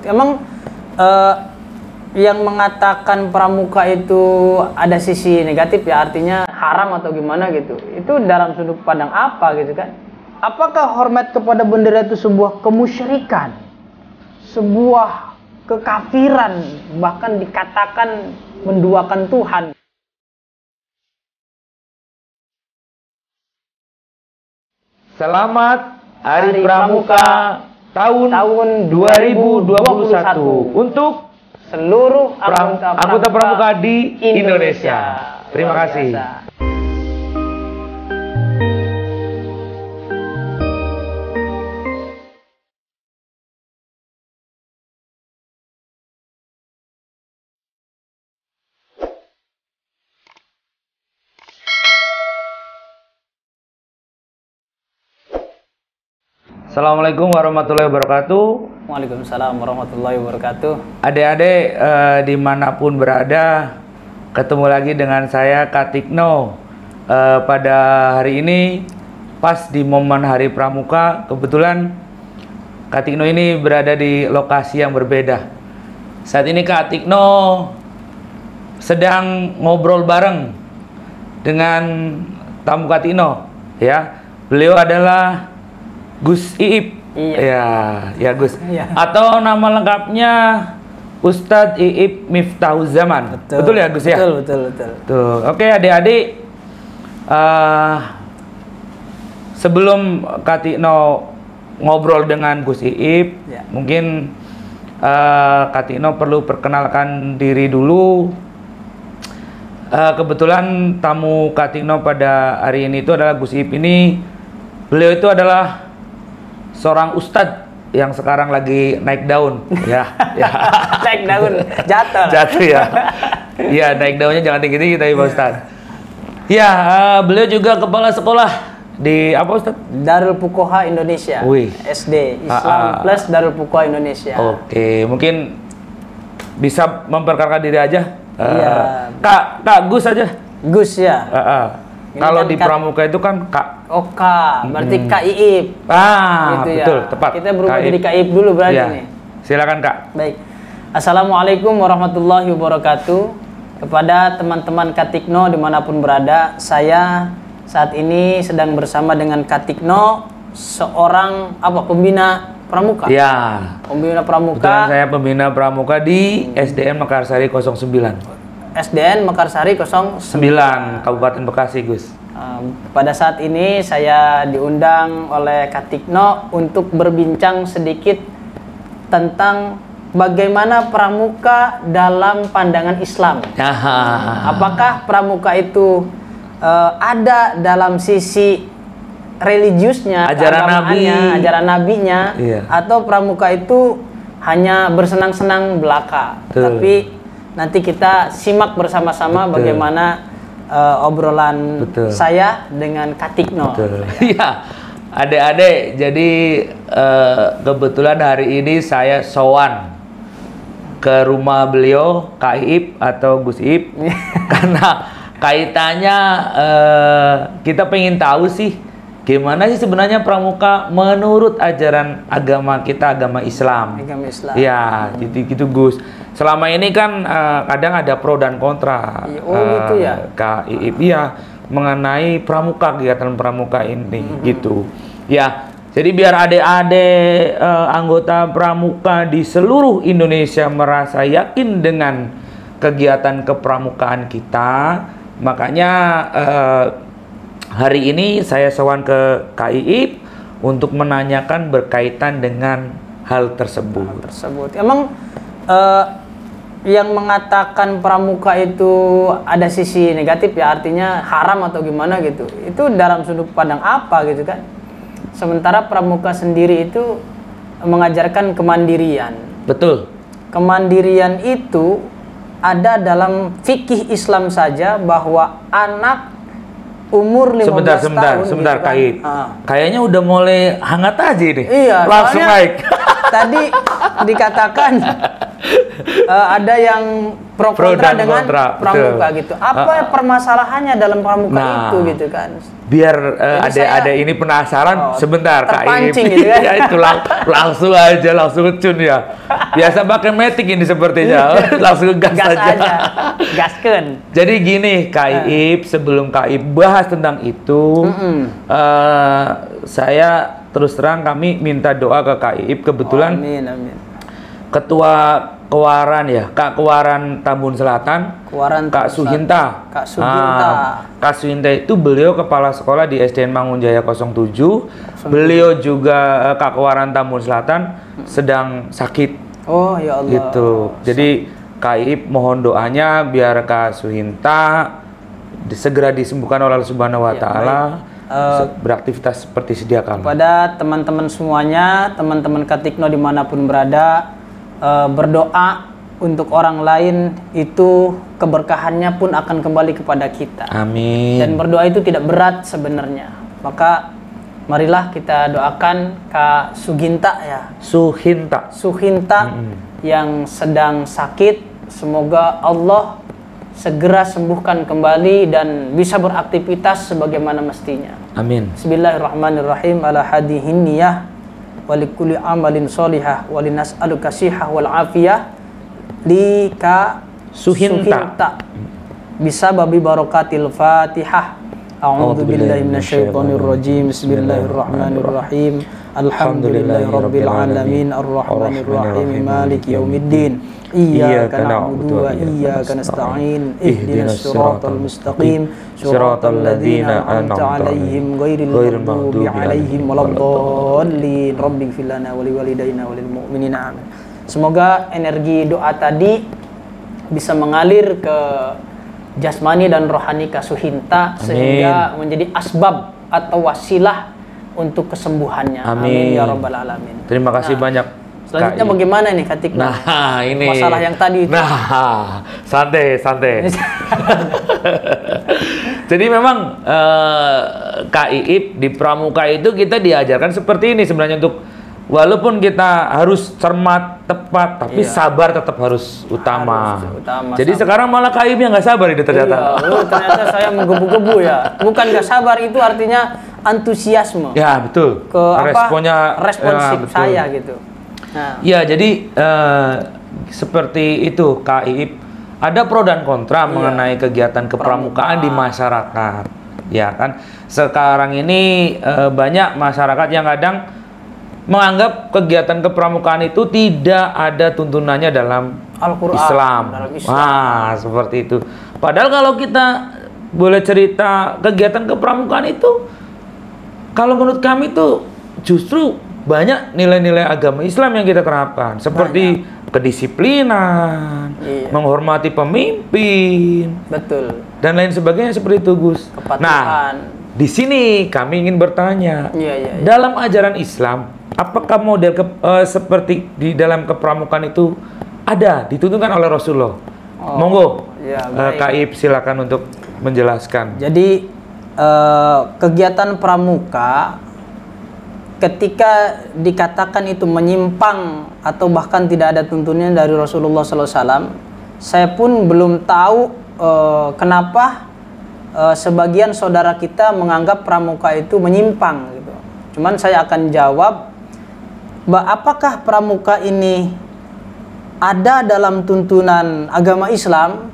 Emang yang mengatakan pramuka itu ada sisi negatif ya, artinya haram atau gimana gitu, itu dalam sudut pandang apa gitu kan? Apakah hormat kepada bendera itu sebuah kemusyrikan, sebuah kekafiran, bahkan dikatakan menduakan Tuhan? Selamat Hari Pramuka tahun 2021 untuk seluruh anggota pramuka di Indonesia. Terima kasih. Assalamualaikum warahmatullahi wabarakatuh. Waalaikumsalam warahmatullahi wabarakatuh. Adik-adik dimanapun berada, ketemu lagi dengan saya Katikno. Pada hari ini pas di momen Hari Pramuka, kebetulan Katikno ini berada di lokasi yang berbeda. Saat ini Katikno sedang ngobrol bareng dengan tamu Katikno, ya. Beliau adalah Gus Iip. Iya. Ya Gus. Iya. Atau nama lengkapnya Ustadz Iip Miftahuzzaman. Betul ya Gus ya? Betul. Tuh. Oke adik-adik, sebelum Katikno ngobrol dengan Gus Iip, ya, mungkin Katikno perlu perkenalkan diri dulu. Kebetulan tamu Katikno pada hari ini itu adalah Gus Iip ini. Beliau itu adalah seorang ustadz yang sekarang lagi naik daun, ya. Naik daun, jatuh ya. Iya, naik daunnya jangan tinggi-tinggi tapi Pak Ustadz. Ya, beliau juga kepala sekolah di apa Ustadz? Darul Fuqaha Indonesia. Wih. SD Islam plus Darul Fuqaha Indonesia. Oke, mungkin bisa memperkenalkan diri aja. Iya. Kak Gus aja. Gus ya. Kalau kan di Pramuka itu kan Kak. Oh Kak, berarti Kak Iip. Gitu ya. betul, tepat. Kita berubah jadi Kak Iip dulu berarti nih. Silakan Kak. Baik. Assalamualaikum warahmatullahi wabarakatuh. Kepada teman-teman Katikno dimanapun berada, saya saat ini sedang bersama dengan Katikno, seorang pembina pramuka. Ya. Pembina pramuka. Kebetulan saya pembina pramuka di SDN Mekarsari 09. SDN Mekarsari 09 Kabupaten Bekasi, Gus. Pada saat ini saya diundang oleh Katikno untuk berbincang sedikit tentang bagaimana pramuka dalam pandangan Islam. Apakah pramuka itu ada dalam sisi religiusnya, ajaran nabinya, iya, atau pramuka itu hanya bersenang-senang belaka? Tapi nanti kita simak bersama-sama bagaimana obrolan saya dengan Katikno. Iya, adik-adik. Jadi kebetulan hari ini saya sowan ke rumah beliau, Kak Iip atau Gus Iip, karena kaitannya kita pengen tahu sih gimana sih sebenarnya pramuka menurut ajaran agama kita, agama Islam. Ya, gitu Gus. Selama ini kan kadang ada pro dan kontra. Gitu ya. Kak Iip, iya, mengenai pramuka, kegiatan pramuka ini gitu. Ya, jadi biar adik-adik anggota pramuka di seluruh Indonesia merasa yakin dengan kegiatan kepramukaan kita, makanya hari ini saya sowan ke Kak Iip untuk menanyakan berkaitan dengan hal tersebut. Emang yang mengatakan pramuka itu ada sisi negatif ya, artinya haram atau gimana gitu, itu dalam sudut pandang apa gitu kan? Sementara pramuka sendiri itu mengajarkan kemandirian. Betul. Kemandirian itu ada dalam fikih Islam saja, bahwa anak umur 15 tahun. Sebentar, Kak Iip. Kayaknya udah mulai hangat aja nih. Iya, langsung naik. Tadi dikatakan ada yang pro Pro kontra dan dengan kontra, pramuka betul. gitu. Apa permasalahannya dalam pramuka Nah, itu gitu kan? Biar Jadi saya- ada ini penasaran, sebentar Kak terpancing Ip. gitu kan? Ya itu langsung aja, langsung ngecun ya. Biasa pakai metik ini sepertinya, langsung gas aja. Gaskeun. Jadi gini Kak Ip, sebelum Kak Ip bahas tentang itu, saya terus terang kami minta doa ke Kak Ip. Kebetulan Amin, amin. Ketua Kewaran ya, Kak Kewaran Tambun Selatan, Kewaran Kak Tambun Suhinta. Kak Suhinta. Kak Suhinta itu beliau kepala sekolah di SDN Mangunjaya 07. Beliau juga Kak Kewaran Tambun Selatan sedang sakit. Oh ya Allah. Gitu. Jadi Kak Ip mohon doanya biar Kak Suhinta segera disembuhkan oleh Allah Subhanahu wa taala. Beraktivitas seperti sedia kala. Kepada teman-teman semuanya, teman-teman Katikno dimanapun berada, berdoa untuk orang lain itu keberkahannya pun akan kembali kepada kita. Amin. Dan berdoa itu tidak berat sebenarnya. Maka marilah kita doakan Kak Suginta ya. Suhinta yang sedang sakit, semoga Allah segera sembuhkan kembali dan bisa beraktivitas sebagaimana mestinya. Amin. Bismillahirrahmanirrahim. Ala hadihin niyah walikulli amalin solihah walinas'aluka sihah wal afiyah lika Suhinta bisa babi barokatil fatihah. A'udzu billahi minasyaitonir rajim. Bismillahirrahmanirrahim. Alhamdulillahi rabbil alamin arrahmanir rahim maliki yaumiddin. Iyyaka na'budu wa iyyaka nasta'in. Ihdinas siratal mustaqim. Siratal ladzina an'amta 'alaihim ghairil maghdubi 'alaihim waladdallin. Rabbighfir lana wa liwalidayna wa lil mu'minina amin. Semoga energi doa tadi bisa mengalir ke jasmani dan rohani Kak Suhinta sehingga menjadi asbab atau wasilah untuk kesembuhannya. Amin ya rabbal alamin. Terima kasih banyak. Selanjutnya bagaimana nih Kak Tikno? Nah, ini masalah yang tadi itu. Nah, santai. Jadi memang Kak Iip di pramuka itu kita diajarkan seperti ini sebenarnya, untuk walaupun kita harus cermat, tepat, tapi sabar tetap harus utama. Jadi sekarang malah Kak Iip yang nggak sabar itu ternyata. Iya, ternyata saya menggebu-gebu ya. Bukan nggak sabar, itu artinya antusiasme. Ya betul. Ke Responnya responsif ya, saya gitu. Nah. Ya jadi seperti itu Kak Iip. Ada pro dan kontra mengenai kegiatan kepramukaan di masyarakat. Ya kan. Sekarang ini banyak masyarakat yang kadang menganggap kegiatan kepramukaan itu tidak ada tuntunannya dalam Al-Quran, Islam. Wah, seperti itu. Padahal kalau kita boleh cerita kegiatan kepramukaan itu, kalau menurut kami itu justru banyak nilai-nilai agama Islam yang kita terapkan, seperti kedisiplinan, menghormati pemimpin, betul, dan lain sebagainya seperti itu, Gus. Kepatuhan. Nah, di sini kami ingin bertanya, dalam ajaran Islam, apakah model seperti di dalam kepramukaan itu ada dituntunkan oleh Rasulullah? Monggo, Kak Iip silakan untuk menjelaskan. Jadi kegiatan pramuka ketika dikatakan itu menyimpang atau bahkan tidak ada tuntunan dari Rasulullah SAW, saya pun belum tahu kenapa sebagian saudara kita menganggap pramuka itu menyimpang gitu. Cuman saya akan jawab, apakah pramuka ini ada dalam tuntunan agama Islam?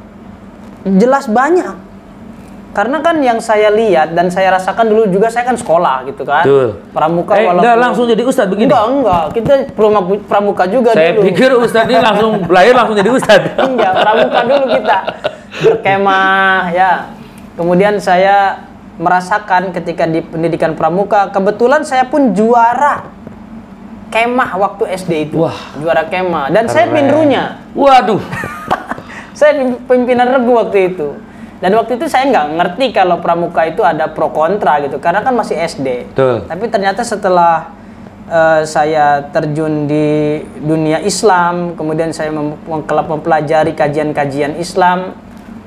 Jelas banyak. Karena kan yang saya lihat dan saya rasakan dulu juga, saya kan sekolah gitu kan. Betul. Pramuka Enggak langsung jadi ustadz begini? Enggak. Kita pramuka juga saya dulu. Saya pikir ustadz ini langsung lahir langsung jadi ustadz. Enggak, pramuka dulu kita. Berkemah ya. Kemudian saya merasakan ketika di pendidikan pramuka, kebetulan saya pun juara kemah waktu SD itu. Wah. Juara kemah. Dan keren. saya pinrunya. Waduh. Saya pimpinan regu waktu itu. Dan waktu itu saya nggak ngerti kalau pramuka itu ada pro kontra gitu, karena kan masih SD. Betul. Tapi ternyata setelah saya terjun di dunia Islam, kemudian saya mempelajari kajian-kajian Islam,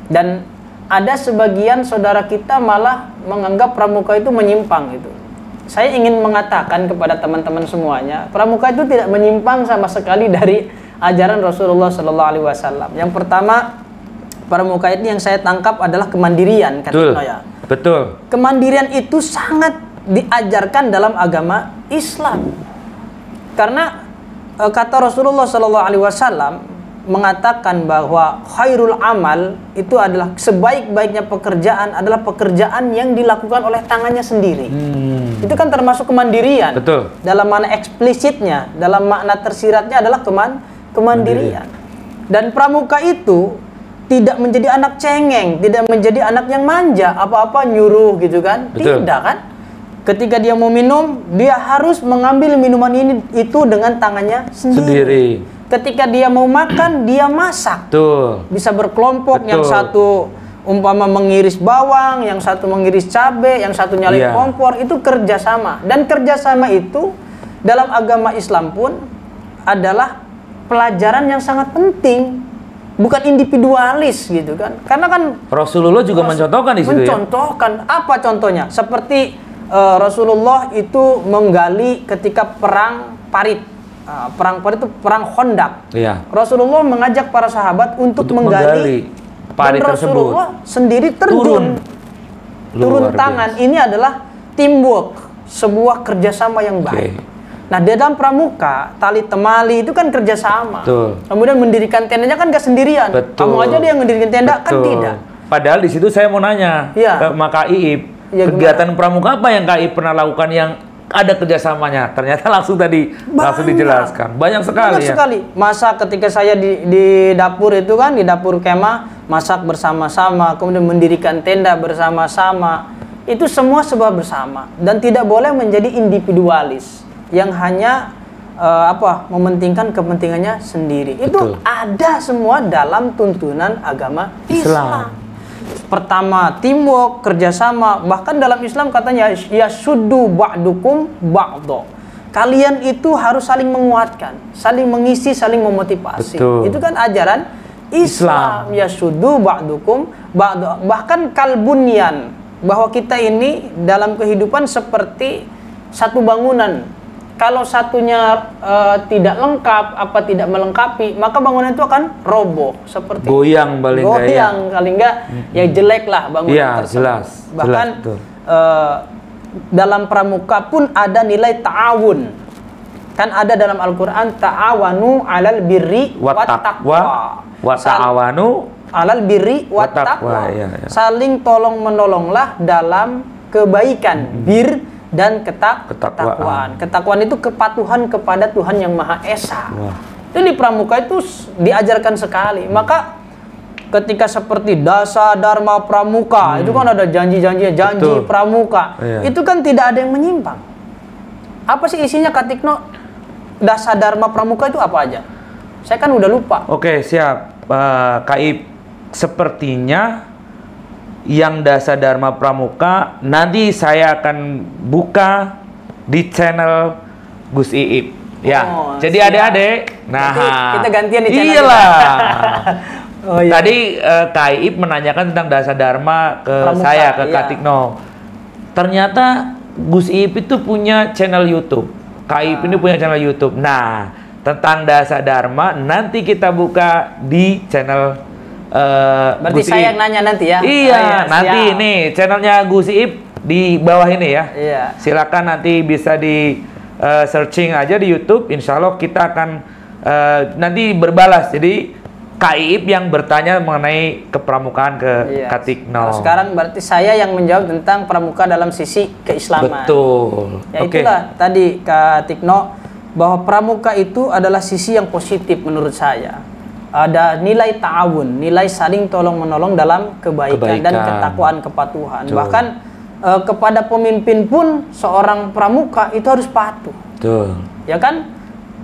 dan ada sebagian saudara kita malah menganggap pramuka itu menyimpang gitu. Saya ingin mengatakan kepada teman-teman semuanya, pramuka itu tidak menyimpang sama sekali dari ajaran Rasulullah SAW. Yang pertama, pramuka ini yang saya tangkap adalah kemandirian, Kak Betul. Tikno ya. Betul. Kemandirian itu sangat diajarkan dalam agama Islam. Karena kata Rasulullah SAW mengatakan bahwa khairul amal itu adalah sebaik-baiknya pekerjaan adalah pekerjaan yang dilakukan oleh tangannya sendiri. Itu kan termasuk kemandirian. Betul. Dalam makna eksplisitnya, dalam makna tersiratnya adalah kemandirian. Dan pramuka itu tidak menjadi anak cengeng, tidak menjadi anak yang manja, apa-apa nyuruh gitu kan. Betul. Tidak kan. Ketika dia mau minum, dia harus mengambil minuman itu dengan tangannya sendiri. Ketika dia mau makan, dia masak. Betul. Bisa berkelompok, Betul. yang satu umpama mengiris bawang, yang satu mengiris cabai, yang satu nyalain Iya. kompor, itu kerjasama. Dan kerjasama itu dalam agama Islam pun adalah pelajaran yang sangat penting, bukan individualis gitu kan. Karena kan Rasulullah juga mencontohkan di situ ya. mencontohkan. Apa contohnya? Seperti Rasulullah itu menggali ketika perang Parit. Perang Parit itu perang Khandaq. Iya. Rasulullah mengajak para sahabat untuk menggali parit dan Rasulullah sendiri turun Luar tangan. biasa. Ini adalah teamwork, sebuah kerjasama yang baik. Nah, di dalam pramuka, tali temali itu kan kerjasama. Betul. Kemudian mendirikan tendanya kan gak sendirian. Betul. Kamu aja dia yang mendirikan tenda, kan Betul. tidak. Padahal di situ saya mau nanya Iya. ke Kak Iip, Iya, kegiatan pramuka apa yang Kak Iip pernah lakukan yang ada kerjasamanya? Ternyata langsung langsung dijelaskan. Banyak sekali Banyak ya. sekali. Masak ketika saya di dapur itu kan, di dapur kemah, masak bersama-sama, kemudian mendirikan tenda bersama-sama. Itu semua sebuah bersama dan tidak boleh menjadi individualis yang hanya mementingkan kepentingannya sendiri. Betul. Itu ada semua dalam tuntunan agama Islam. Pertama, teamwork, kerjasama. Bahkan dalam Islam katanya ya suddu ba'dukum ba'do. Kalian itu harus saling menguatkan, saling mengisi, saling memotivasi. Betul. Itu kan ajaran Islam. Ya suddu ba'dukum ba'do. Bahkan kalbunyan, bahwa kita ini dalam kehidupan seperti satu bangunan. Kalau satunya tidak lengkap, tidak melengkapi, maka bangunan itu akan roboh seperti goyang paling enggak ya. goyang kali enggak ya jelek lah bangunan Iya, tersebut. jelas. Bahkan Jelas, betul. Dalam pramuka pun ada nilai ta'awun. Kan ada dalam Al-Qur'an ta'awanu 'alal birri wat taqwa. Wa ta'awanu Alal birri wat taqwa. taqwa. Iya. Saling tolong menolonglah dalam kebaikan, bir dan ketakwaan. Ketakwaan itu kepatuhan kepada Tuhan yang Maha Esa. Wah. Itu di pramuka itu diajarkan sekali. Maka ketika seperti dasa dharma pramuka, itu kan ada janji Betul. pramuka. Iya. Itu kan tidak ada yang menyimpang. Apa sih isinya, Kak Tikno? Dasa dharma pramuka itu apa aja? Saya kan udah lupa. Oke, siap. Kak Iip, sepertinya yang Dasa Dharma Pramuka nanti saya akan buka di channel Gus Iip. Ya, Oh, jadi siap. adik-adik. Nah, Berarti kita gantian di channel iyalah. Oh, iya. Tadi Kak Iip menanyakan tentang Dasa Dharma ke Pramuka, saya, ke iya. Kak Tikno. Ternyata Gus Iip itu punya channel YouTube. Kak Iip ini punya channel YouTube. Nah, tentang Dasa Dharma nanti kita buka di channel Berarti Gus saya Iip. yang nanya nanti ya? Iya, nanti siap. nih channelnya Gus Iip di bawah ini ya. Iya. Silakan nanti bisa di searching aja di YouTube. Insya Allah kita akan nanti berbalas. Jadi Kak Iip yang bertanya mengenai kepramukaan ke Iya. Kak Tikno. Kalau sekarang berarti saya yang menjawab tentang pramuka dalam sisi keislaman. Betul. Ya Oke. itulah tadi Kak Tikno, bahwa pramuka itu adalah sisi yang positif menurut saya. Ada nilai ta'awun, nilai saling tolong-menolong dalam kebaikan dan ketakwaan kepatuhan. Betul. Bahkan kepada pemimpin pun seorang pramuka itu harus patuh. Betul. Ya kan?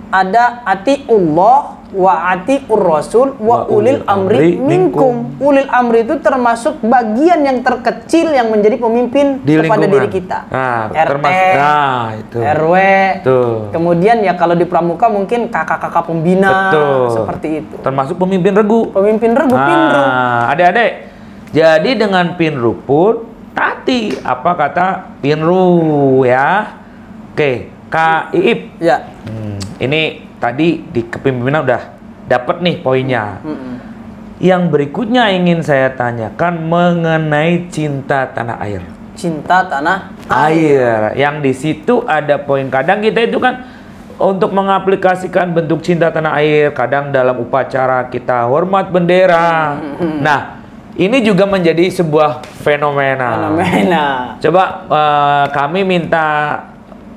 Ada atiullah wa atiur rasul wa ulil amri minkum. Ulil amri itu termasuk bagian yang terkecil yang menjadi pemimpin Di kepada lingkungan. diri kita. Nah, RT, itu. RW. Betul. Kemudian ya kalau di pramuka mungkin kakak-kakak pembina. Betul. Seperti itu. Termasuk pemimpin regu. Pemimpin regu, pinru. Adik-adik. Jadi dengan pinru pun tadi apa kata pinru ya. Oke, Kak Iip. Ya. Ini tadi di kepemimpinan udah dapet nih poinnya. Yang berikutnya ingin saya tanyakan mengenai cinta tanah air. Cinta tanah Air. Yang di situ ada poin, kadang kita itu kan untuk mengaplikasikan bentuk cinta tanah air, kadang dalam upacara kita hormat bendera. Nah, ini juga menjadi sebuah fenomena. Coba kami minta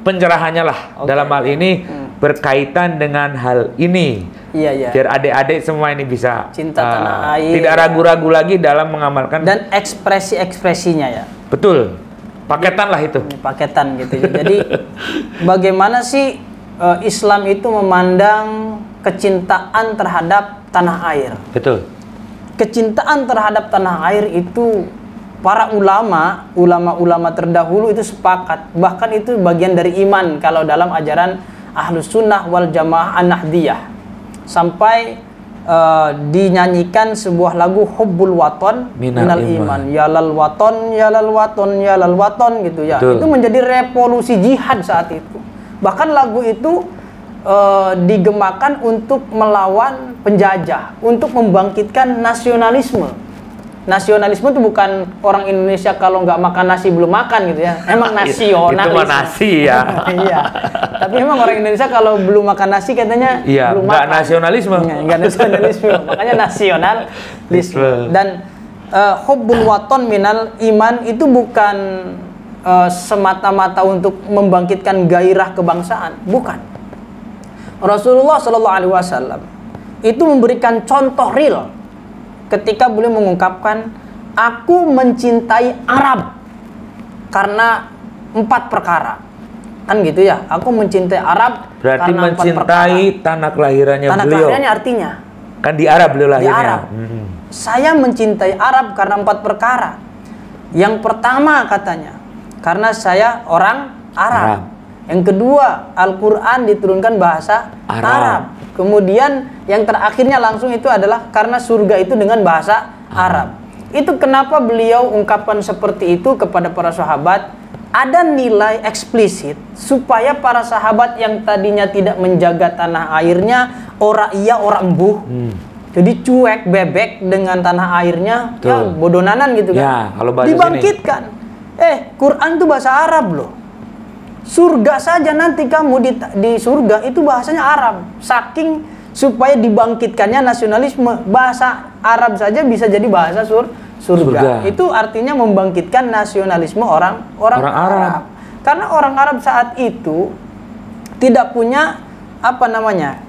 pencerahannya lah dalam hal ini berkaitan dengan hal ini. Iya. Biar adik-adik semua ini bisa Cinta tanah air. tidak ragu-ragu lagi dalam mengamalkan. Dan ekspresi-ekspresinya ya. Betul. Paketan lah itu. Paketan gitu ya. Jadi bagaimana sih Islam itu memandang kecintaan terhadap tanah air? Betul. Kecintaan terhadap tanah air itu para ulama terdahulu itu sepakat. Bahkan itu bagian dari iman kalau dalam ajaran Ahlus Sunnah wal Jamaah An-Nahdiyah. Sampai dinyanyikan sebuah lagu Hubbul Waton Minal Iman. Yalal waton, yalal waton, yalal waton gitu ya. Betul. Itu menjadi revolusi jihad saat itu. Bahkan lagu itu digemakan untuk melawan penjajah, untuk membangkitkan nasionalisme. Nasionalisme itu bukan orang Indonesia kalau nggak makan nasi belum makan gitu ya. Emang nasionalis. Itu mah nasi ya. Iya. Tapi memang orang Indonesia kalau belum makan nasi katanya belum nggak makan. nasionalisme. Nggak nasionalisme. Makanya nasionalisme. Dan hubbul waton minal iman itu bukan semata-mata untuk membangkitkan gairah kebangsaan, bukan. Rasulullah SAW itu memberikan contoh real ketika beliau mengungkapkan, aku mencintai Arab karena 4 perkara. Kan gitu ya, aku mencintai Arab berarti karena 4 perkara. mencintai tanah kelahirannya Tanah beliau. kelahirannya artinya Kan di Arab beliau lahirnya. Di Arab. Saya mencintai Arab karena 4 perkara. Yang pertama katanya, karena saya orang Arab. Yang kedua, Al-Quran diturunkan bahasa Arab. Kemudian yang terakhirnya langsung itu adalah karena surga itu dengan bahasa Arab. Itu kenapa beliau ungkapkan seperti itu kepada para sahabat. Ada nilai eksplisit supaya para sahabat yang tadinya tidak menjaga tanah airnya, ora iya ora embuh. Jadi cuek bebek dengan tanah airnya, ya bodonanan gitu kan. Ya, kalau bahasa dibangkitkan. Quran itu bahasa Arab loh. Surga saja nanti kamu di surga itu bahasanya Arab. Saking supaya dibangkitkannya nasionalisme, bahasa Arab saja bisa jadi bahasa surga. Itu artinya membangkitkan nasionalisme orang Arab. Karena orang Arab saat itu tidak punya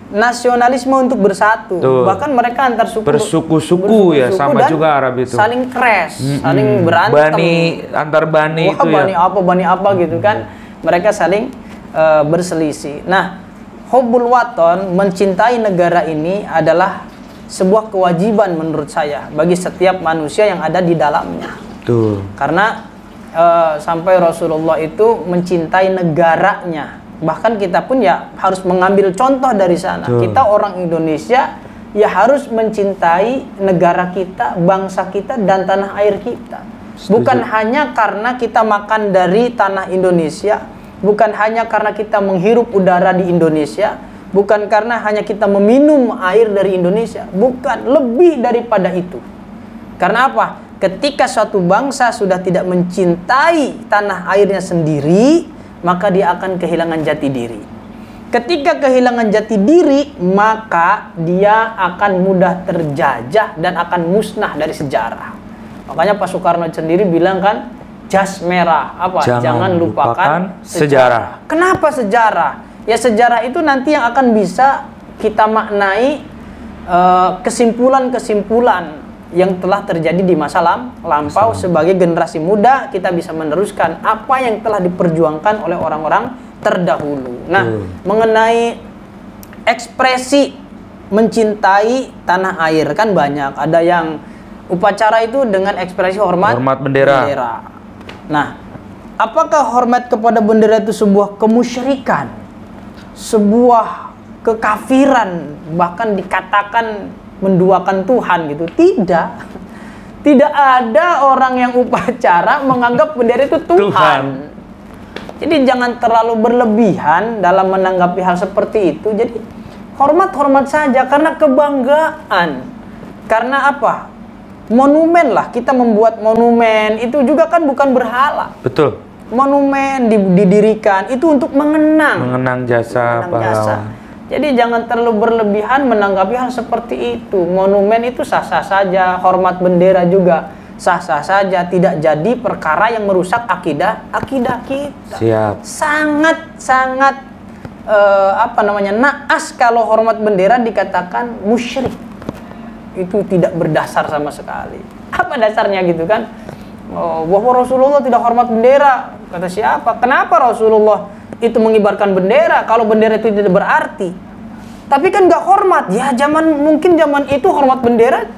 nasionalisme untuk bersatu. Bahkan mereka antar suku bersuku-suku ya, sama juga Arab itu. Saling crash, saling berantem. Antar bani itu bani apa gitu kan. Mereka saling berselisih. Nah, hubbul waton, mencintai negara ini adalah sebuah kewajiban menurut saya bagi setiap manusia yang ada di dalamnya. Karena sampai Rasulullah itu mencintai negaranya. Bahkan kita pun ya harus mengambil contoh dari sana. Kita orang Indonesia ya harus mencintai negara kita, bangsa kita, dan tanah air kita. Bukan hanya karena kita makan dari tanah Indonesia, bukan hanya karena kita menghirup udara di Indonesia, bukan karena hanya kita meminum air dari Indonesia, bukan, lebih daripada itu. Karena apa? Ketika suatu bangsa sudah tidak mencintai tanah airnya sendiri, maka dia akan kehilangan jati diri. Ketika kehilangan jati diri, maka dia akan mudah terjajah dan akan musnah dari sejarah. Makanya Pak Soekarno sendiri bilang kan, jas merah, jangan lupakan sejarah. Kenapa sejarah? Ya sejarah itu nanti yang akan bisa kita maknai kesimpulan-kesimpulan yang telah terjadi di masa lampau. Sebagai generasi muda, kita bisa meneruskan apa yang telah diperjuangkan oleh orang-orang terdahulu. Nah, mengenai ekspresi mencintai tanah air kan banyak. Ada yang upacara itu dengan ekspresi hormat bendera. Nah, apakah hormat kepada bendera itu sebuah kemusyrikan, sebuah kekafiran, bahkan dikatakan menduakan Tuhan gitu? Tidak. Tidak ada orang yang upacara menganggap bendera itu Tuhan. Jadi jangan terlalu berlebihan dalam menanggapi hal seperti itu. Jadi hormat-hormat saja karena kebanggaan. Karena apa? Monumen lah, kita membuat monumen itu juga kan bukan berhala. Betul. Monumen didirikan itu untuk Mengenang jasa pahlawan. Jadi jangan terlalu berlebihan menanggapi hal seperti itu. Monumen itu sah-sah saja, hormat bendera juga sah-sah saja, tidak jadi perkara yang merusak akidah kita. Siap. Sangat naas kalau hormat bendera dikatakan musyrik. Itu tidak berdasar sama sekali. Apa dasarnya gitu kan? Bahwa Rasulullah tidak hormat bendera. Kata siapa? Kenapa Rasulullah itu mengibarkan bendera kalau bendera itu tidak berarti? Tapi kan nggak hormat. Ya mungkin zaman itu hormat bendera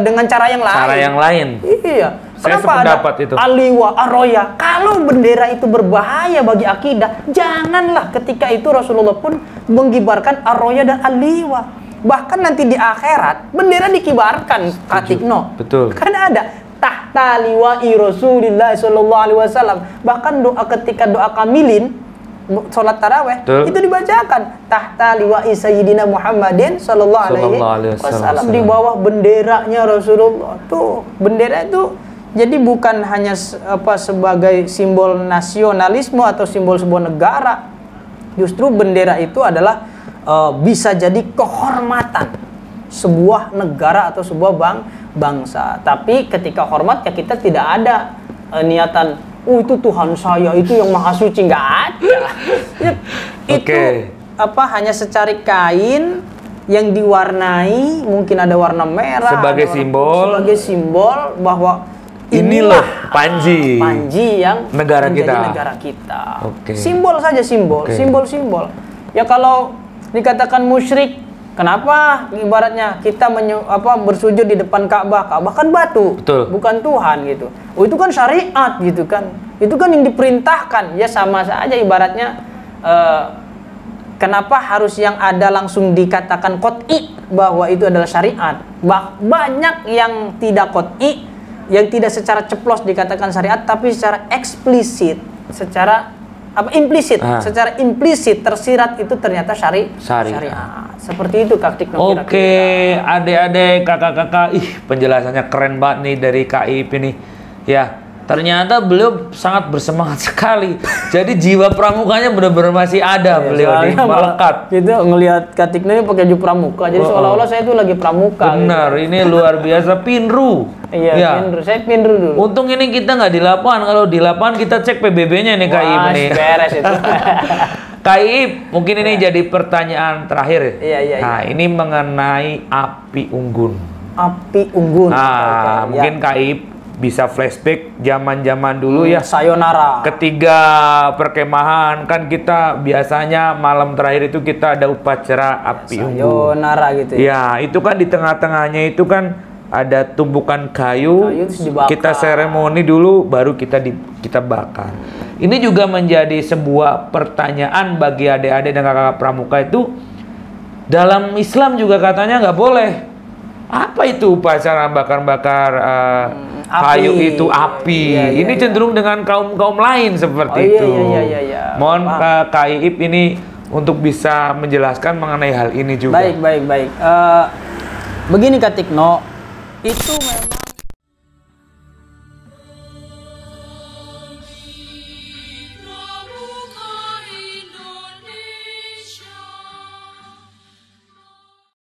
dengan cara yang lain. Cara yang lain. Iya. Saya Kenapa ada itu. aliwa, aroya? Kalau bendera itu berbahaya bagi akidah, janganlah ketika itu Rasulullah pun mengibarkan aroya dan aliwa. Bahkan nanti di akhirat bendera dikibarkan, Katikno. Betul. Kan ada tahta liwa'i Rasulillah sallallahu alaihi wasallam. Bahkan doa ketika doa kamilin salat tarawih itu dibacakan tahta liwa'i sayyidina Muhammadin sallallahu alaihi wasallam, di bawah benderanya Rasulullah. Tuh, bendera itu jadi bukan hanya sebagai simbol nasionalisme atau simbol sebuah negara. Justru bendera itu adalah bisa jadi kehormatan sebuah negara atau sebuah bangsa. Tapi ketika hormat ya kita tidak ada niatan, itu Tuhan saya, itu yang maha suci, nggak ada. Itu hanya secari kain yang diwarnai, mungkin ada warna merah sebagai simbol bahwa ini loh Panji yang negara kita. Simbol saja, simbol. Ya kalau dikatakan musyrik, kenapa ibaratnya kita bersujud di depan Ka'bah kan batu. Betul. Bukan Tuhan gitu. Itu kan syariat gitu kan. Itu kan yang diperintahkan. Ya sama saja ibaratnya kenapa harus yang ada langsung dikatakan qot'i bahwa itu adalah syariat. Banyak yang tidak qot'i, yang tidak secara ceplos dikatakan syariat, tapi secara eksplisit, secara implisit, secara implisit tersirat itu ternyata syariat. Seperti itu Kak Tikno. Oke, adik-adik, kakak-kakak, penjelasannya keren banget nih dari Kak Iip ini. Ya, ternyata beliau sangat bersemangat sekali. Jadi jiwa pramukanya benar-benar masih ada beliau nih, melekat. Gitu ngelihat Kak Tikno ini pakai baju pramuka. Jadi seolah-olah saya itu lagi pramuka. Benar, gitu. Ini luar biasa pinru. Iya, pinru. Saya pinru dulu. Untung ini kita nggak di lapangan. Kalau di lapangan kita cek PBB-nya nih Kak Iip nih. Beres itu. Kak Iip, mungkin ini jadi pertanyaan terakhir. Iya. Nah, ini mengenai api unggun. Api unggun. Nah, mungkin Kak Iip bisa flashback zaman-zaman dulu ya. Sayonara. Ketiga perkemahan kan kita biasanya malam terakhir itu kita ada upacara api unggun. Sayonara gitu ya. Ya, itu kan di tengah-tengahnya itu kan ada tumpukan kayu kita seremoni dulu baru kita bakar. Ini juga menjadi sebuah pertanyaan bagi adik-adik dan kakak pramuka itu. Dalam Islam juga katanya nggak boleh. Apa itu upacara bakar-bakar kayu itu api? Ini cenderung dengan kaum lain seperti itu. Mohon Kak Iip ini untuk bisa menjelaskan mengenai hal ini juga. Baik. Begini Kak Tikno, itu memang